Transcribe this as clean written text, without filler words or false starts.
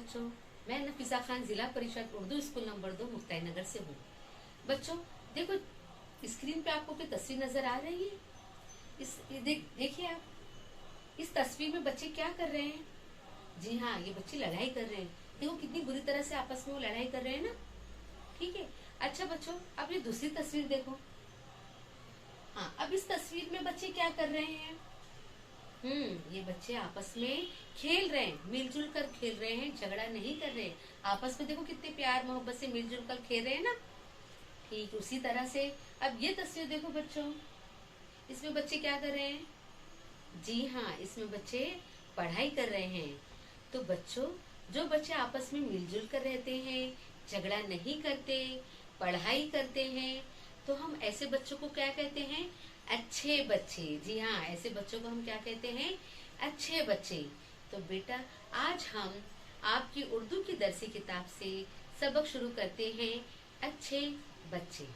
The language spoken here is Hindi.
बच्चों, मैं नफीसा खान जिला परिषद उर्दू स्कूल नंबर 2 मुक्ताई नगर से हूँ। बच्चों देखो, स्क्रीन पे आपको कोई तस्वीर नजर आ रही है? देखिए आप इस तस्वीर में बच्चे क्या कर रहे हैं? जी हाँ, ये बच्चे लड़ाई कर रहे हैं। देखो कितनी बुरी तरह से आपस में वो लड़ाई कर रहे हैं ना। ठीक है। अच्छा बच्चों, अब ये दूसरी तस्वीर देखो। हाँ, अब इस तस्वीर में बच्चे क्या कर रहे हैं? ये बच्चे आपस में खेल रहे हैं, मिलजुल कर खेल रहे हैं, झगड़ा नहीं कर रहे। आपस में देखो कितने प्यार मोहब्बत से मिलजुल कर खेल रहे हैं ना। ठीक उसी तरह से अब ये तस्वीर देखो बच्चों, इसमें बच्चे क्या कर रहे हैं? जी हाँ, इसमें बच्चे पढ़ाई कर रहे हैं। तो बच्चों, जो बच्चे आपस में मिलजुल कर रहते हैं, झगड़ा नहीं करते, पढ़ाई करते हैं, तो हम ऐसे बच्चों को क्या कहते हैं? अच्छे बच्चे। जी हाँ, ऐसे बच्चों को हम क्या कहते हैं? अच्छे बच्चे। तो बेटा, आज हम आपकी उर्दू की दरसी किताब से सबक शुरू करते हैं, अच्छे बच्चे।